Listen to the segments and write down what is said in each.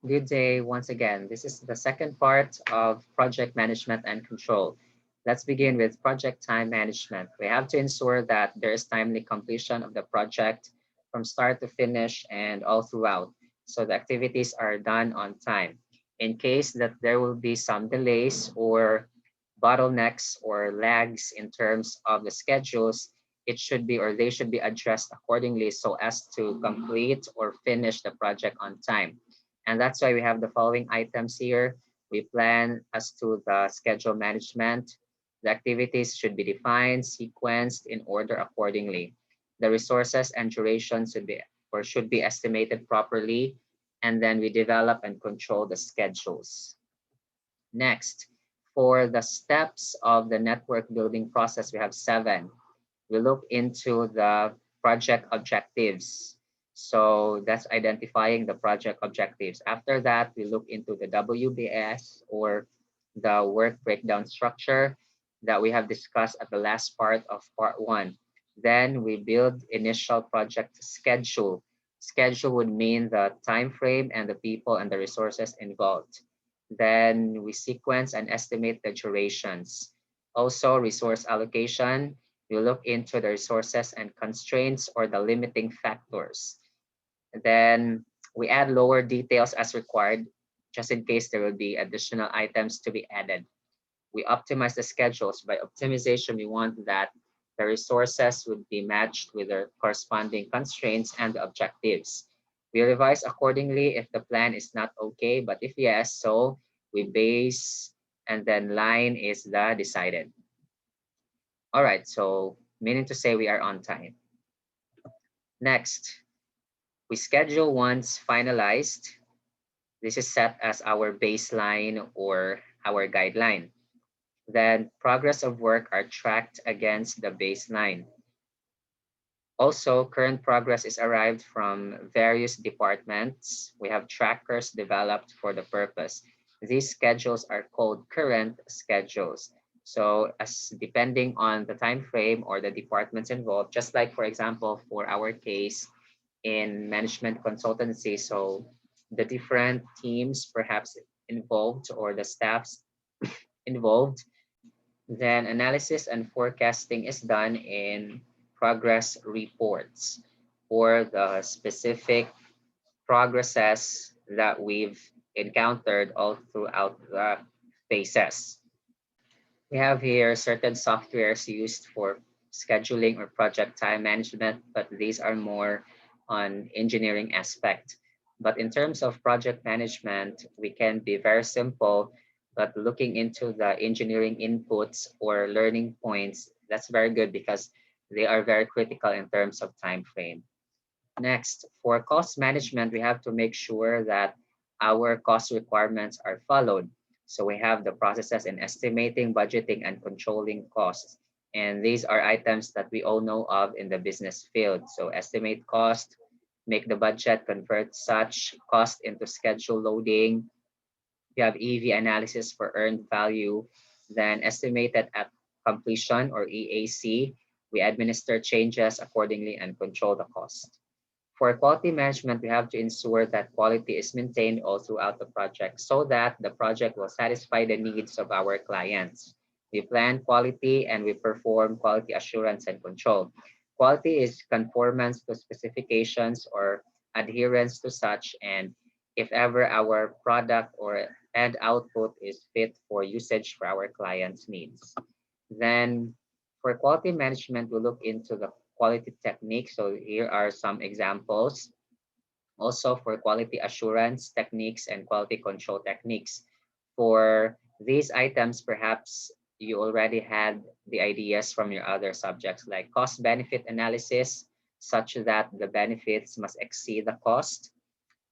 Good day once again. This is the second part of project management and control. Let's begin with project time management. We have to ensure that there is timely completion of the project from start to finish and all throughout. So the activities are done on time. In case that there will be some delays or bottlenecks or lags in terms of the schedules, it should be or they should be addressed accordingly so as to complete or finish the project on time. And that's why we have the following items here. We plan as to the schedule management. The activities should be defined, sequenced in order accordingly. The resources and duration should be estimated properly. And then we develop and control the schedules. Next, for the steps of the network building process, we have 7. We look into the project objectives. So that's identifying the project objectives. After that, we look into the WBS or the work breakdown structure that we have discussed at the last part of part 1. Then we build initial project schedule. Schedule would mean the time frame and the people and the resources involved. Then we sequence and estimate the durations. Also, resource allocation. We look into the resources and constraints or the limiting factors. Then we add lower details as required, just in case there will be additional items to be added. We optimize the schedules. By optimization, we want that the resources would be matched with their corresponding constraints and the objectives. We revise accordingly if the plan is not okay, but if yes, so we base and then line is the decided. All right, so meaning to say we are on time. Next, we schedule once finalized. This is set as our baseline or our guideline. Then progress of work are tracked against the baseline. Also, current progress is arrived from various departments. We have trackers developed for the purpose. These schedules are called current schedules. So as depending on the time frame or the departments involved, just like for example, for our case in management consultancy, so the different teams perhaps involved or the staffs involved, then analysis and forecasting is done in progress reports for the specific progresses that we've encountered all throughout the phases. We have here certain softwares used for scheduling or project time management, but these are more on engineering aspect. But in terms of project management, we can be very simple, but looking into the engineering inputs or learning points, that's very good because they are very critical in terms of time frame. Next, for cost management, we have to make sure that our cost requirements are followed. So we have the processes in estimating, budgeting, and controlling costs. And these are items that we all know of in the business field. So estimate cost, make the budget, convert such cost into schedule loading. We have EV analysis for earned value, then estimated at completion or EAC. We administer changes accordingly and control the cost. For quality management, we have to ensure that quality is maintained all throughout the project so that the project will satisfy the needs of our clients. We plan quality and we perform quality assurance and control. Quality is conformance to specifications or adherence to such, and if ever our product or end output is fit for usage for our clients' needs. Then for quality management, we look into the quality techniques. So here are some examples. Also for quality assurance techniques and quality control techniques. For these items, perhaps you already had the ideas from your other subjects like cost benefit analysis, such that the benefits must exceed the cost.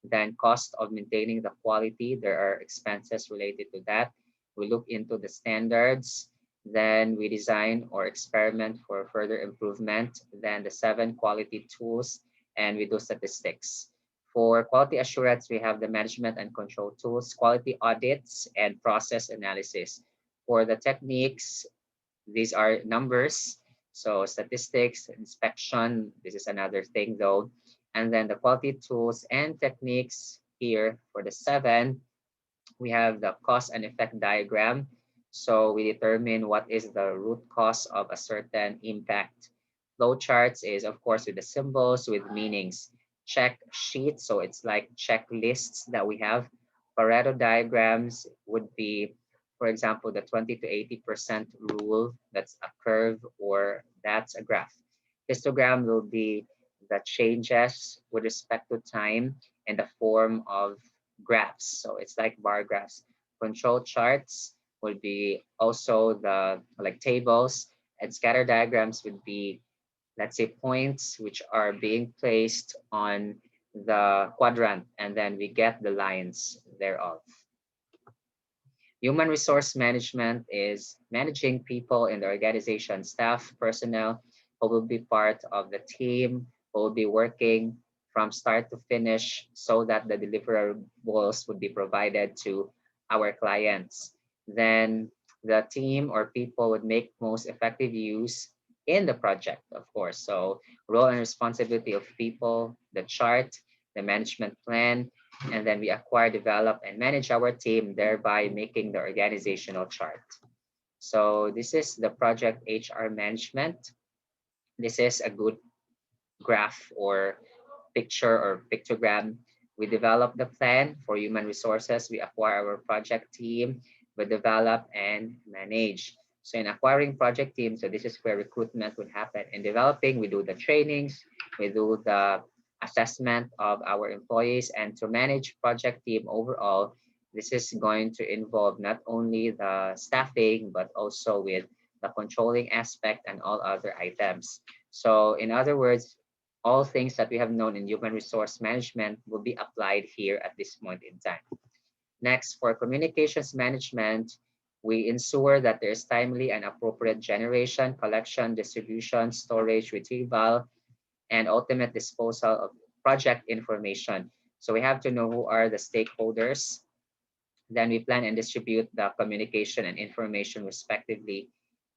Then cost of maintaining the quality, there are expenses related to that. We look into the standards, then we design or experiment for further improvement, then the 7 quality tools, and we do statistics. For quality assurance, we have the management and control tools, quality audits, and process analysis. For the techniques, these are numbers. So statistics, inspection, this is another thing though. And then the quality tools and techniques, here for the 7, we have the cause and effect diagram. So we determine what is the root cause of a certain impact. Flow charts is, of course, with the symbols, with meanings. Check sheets, so it's like checklists that we have. Pareto diagrams would be, for example, the 20 to 80% rule. That's a curve or that's a graph. Histogram will be the changes with respect to time in the form of graphs. So it's like bar graphs. Control charts would be also the like tables, and scatter diagrams would be, let's say, points which are being placed on the quadrant, and then we get the lines thereof. Human resource management is managing people in the organization, staff, personnel who will be part of the team, who will be working from start to finish so that the deliverables would be provided to our clients. Then the team or people would make most effective use in the project, of course. So role and responsibility of people, the chart, the management plan, and then we acquire, develop, and manage our team, thereby making the organizational chart. So this is the project HR management. This is a good graph or picture or pictogram. We develop the plan for human resources. We acquire our project team. We develop and manage. So in acquiring project team, so this is where recruitment would happen. In developing, we do the trainings, we do the assessment of our employees, and to manage project team overall, this is going to involve not only the staffing, but also with the controlling aspect and all other items. So in other words, all things that we have known in human resource management will be applied here at this point in time. Next, for communications management, we ensure that there is timely and appropriate generation, collection, distribution, storage, retrieval, and ultimate disposal of project information. So we have to know who are the stakeholders. Then we plan and distribute the communication and information respectively.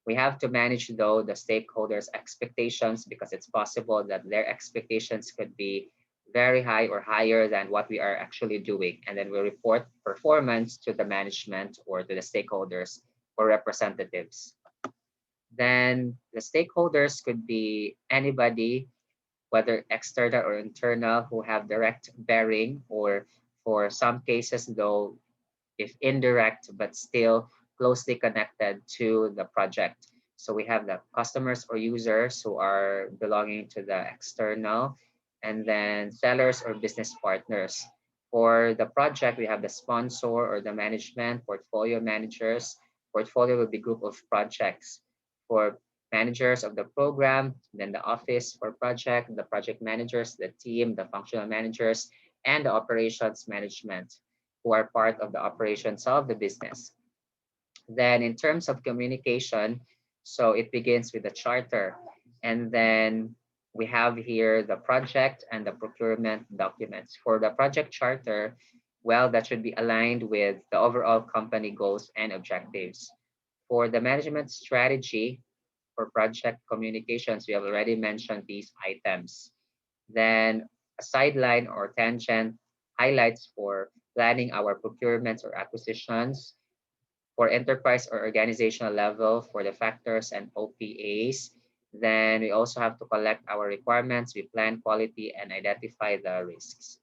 We have to manage, though, the stakeholders' expectations, because it's possible that their expectations could be very high or higher than what we are actually doing. And then we report performance to the management or to the stakeholders or representatives. Then the stakeholders could be anybody, whether external or internal, who have direct bearing, or for some cases, though, if indirect, but still closely connected to the project. So we have the customers or users who are belonging to the external, and then sellers or business partners. For the project, we have the sponsor or the management, portfolio managers. Portfolio will be group of projects. For managers of the program, then the office for project, the project managers, the team, the functional managers, and the operations management, who are part of the operations of the business. Then in terms of communication, so it begins with the charter. And then we have here the project and the procurement documents. For the project charter, well, that should be aligned with the overall company goals and objectives. For the management strategy for project communications, we have already mentioned these items. Then a sideline or tangent highlights for planning our procurements or acquisitions. For enterprise or organizational level, for the factors and OPAs. Then we also have to collect our requirements, we plan quality, and identify the risks.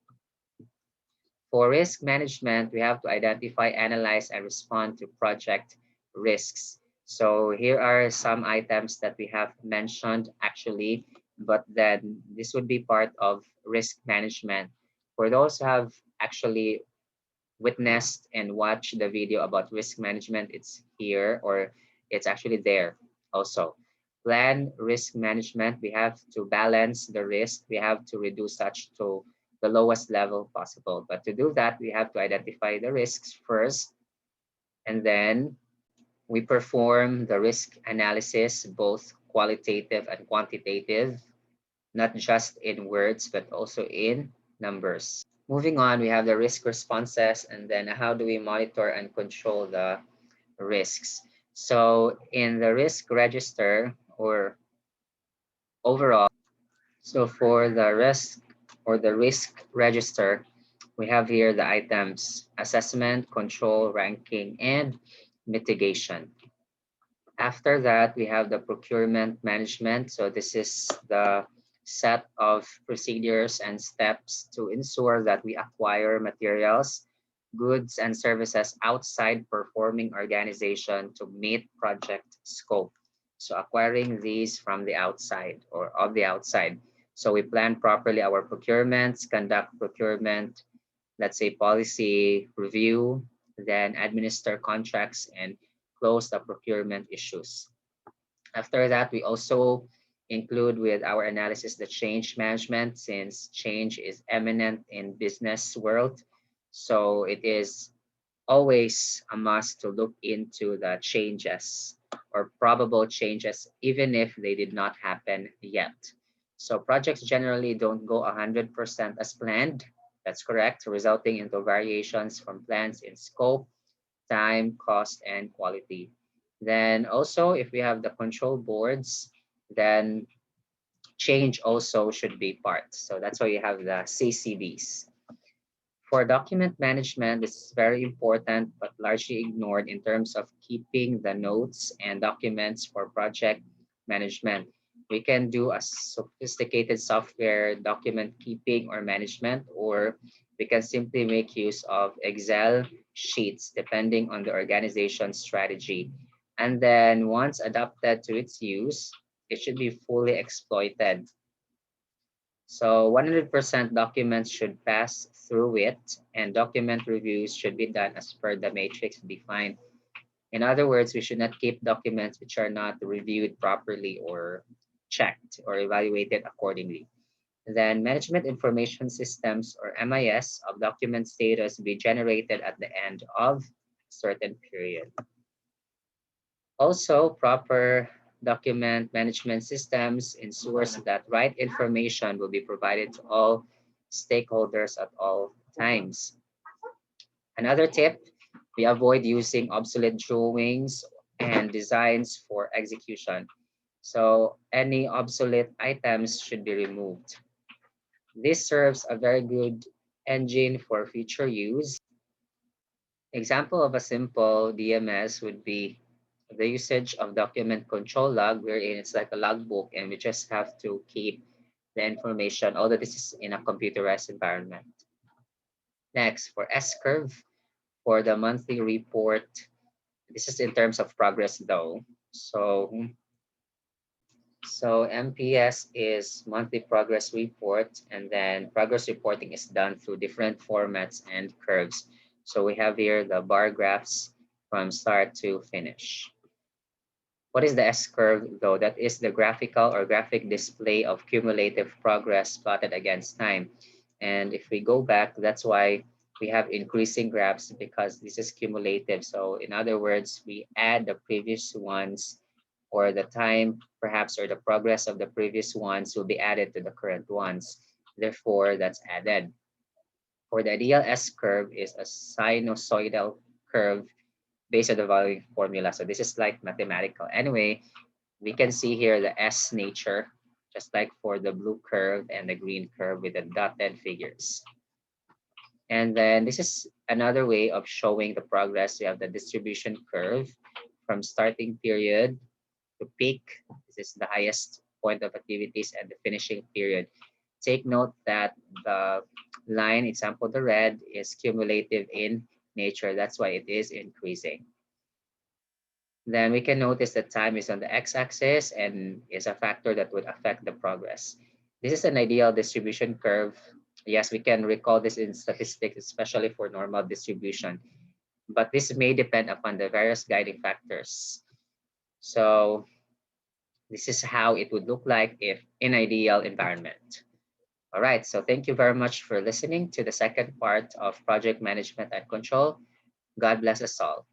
For risk management, we have to identify, analyze, and respond to project risks. So here are some items that we have mentioned actually, but then this would be part of risk management. For those who have actually witnessed and watched the video about risk management, it's here, or it's actually there also. Plan risk management, we have to balance the risk. We have to reduce such to the lowest level possible. But to do that, we have to identify the risks first, and then we perform the risk analysis, both qualitative and quantitative, not just in words, but also in numbers. Moving on, we have the risk responses, and then how do we monitor and control the risks. So in the risk register or overall, so for the risk or the risk register, We have here the items assessment, control, ranking, and mitigation. After that, we have the procurement management. So this is the set of procedures and steps to ensure that we acquire materials, goods, and services outside performing organization to meet project scope. So acquiring these from the outside or of the outside. So we plan properly our procurements, conduct procurement, let's say policy review, then administer contracts and close the procurement issues. After that, we also include with our analysis the change management since change is eminent in business world. So it is always a must to look into the changes or probable changes even if they did not happen yet. So projects generally don't go 100% as planned. That's correct, resulting into variations from plans in scope, time, cost, and quality. Then also, if we have the control boards, then change also should be part. So that's why you have the CCDs. For document management, this is very important but largely ignored in terms of keeping the notes and documents for project management. We can do a sophisticated software document keeping or management, or we can simply make use of Excel sheets depending on the organization's strategy. And then once adapted to its use, it should be fully exploited. So 100% documents should pass through it, and document reviews should be done as per the matrix defined. In other words, we should not keep documents which are not reviewed properly or checked or evaluated accordingly. Then management information systems or MIS of document status be generated at the end of a certain period. Also, proper document management systems ensures that right information will be provided to all stakeholders at all times. Another tip, we avoid using obsolete drawings and designs for execution. So any obsolete items should be removed. This serves a very good engine for future use. Example of a simple DMS would be the usage of document control log, wherein it's like a logbook and we just have to keep the information, although this is in a computerized environment. Next, for S curve, for the monthly report, this is in terms of progress though. So MPS is monthly progress report, and then progress reporting is done through different formats and curves. So we have here the bar graphs from start to finish. What is the S curve though? That is the graphical or graphic display of cumulative progress plotted against time. And if we go back, that's why we have increasing graphs because this is cumulative. So in other words, we add the previous ones or the time perhaps or the progress of the previous ones will be added to the current ones. Therefore, that's added. For the ideal S curve is a sinusoidal curve based on the following formula. So this is like mathematical. Anyway, we can see here the S nature, just like for the blue curve and the green curve with the dotted figures. And then this is another way of showing the progress. We have the distribution curve from starting period to peak. This is the highest point of activities and the finishing period. Take note that the line, example, the red, is cumulative in nature. That's why it is increasing. Then we can notice that time is on the x-axis and is a factor that would affect the progress. This is an ideal distribution curve. Yes, we can recall this in statistics, especially for normal distribution, but this may depend upon the various guiding factors. So this is how it would look like if in ideal environment. All right, so thank you very much for listening to the second part of project management and control. God bless us all.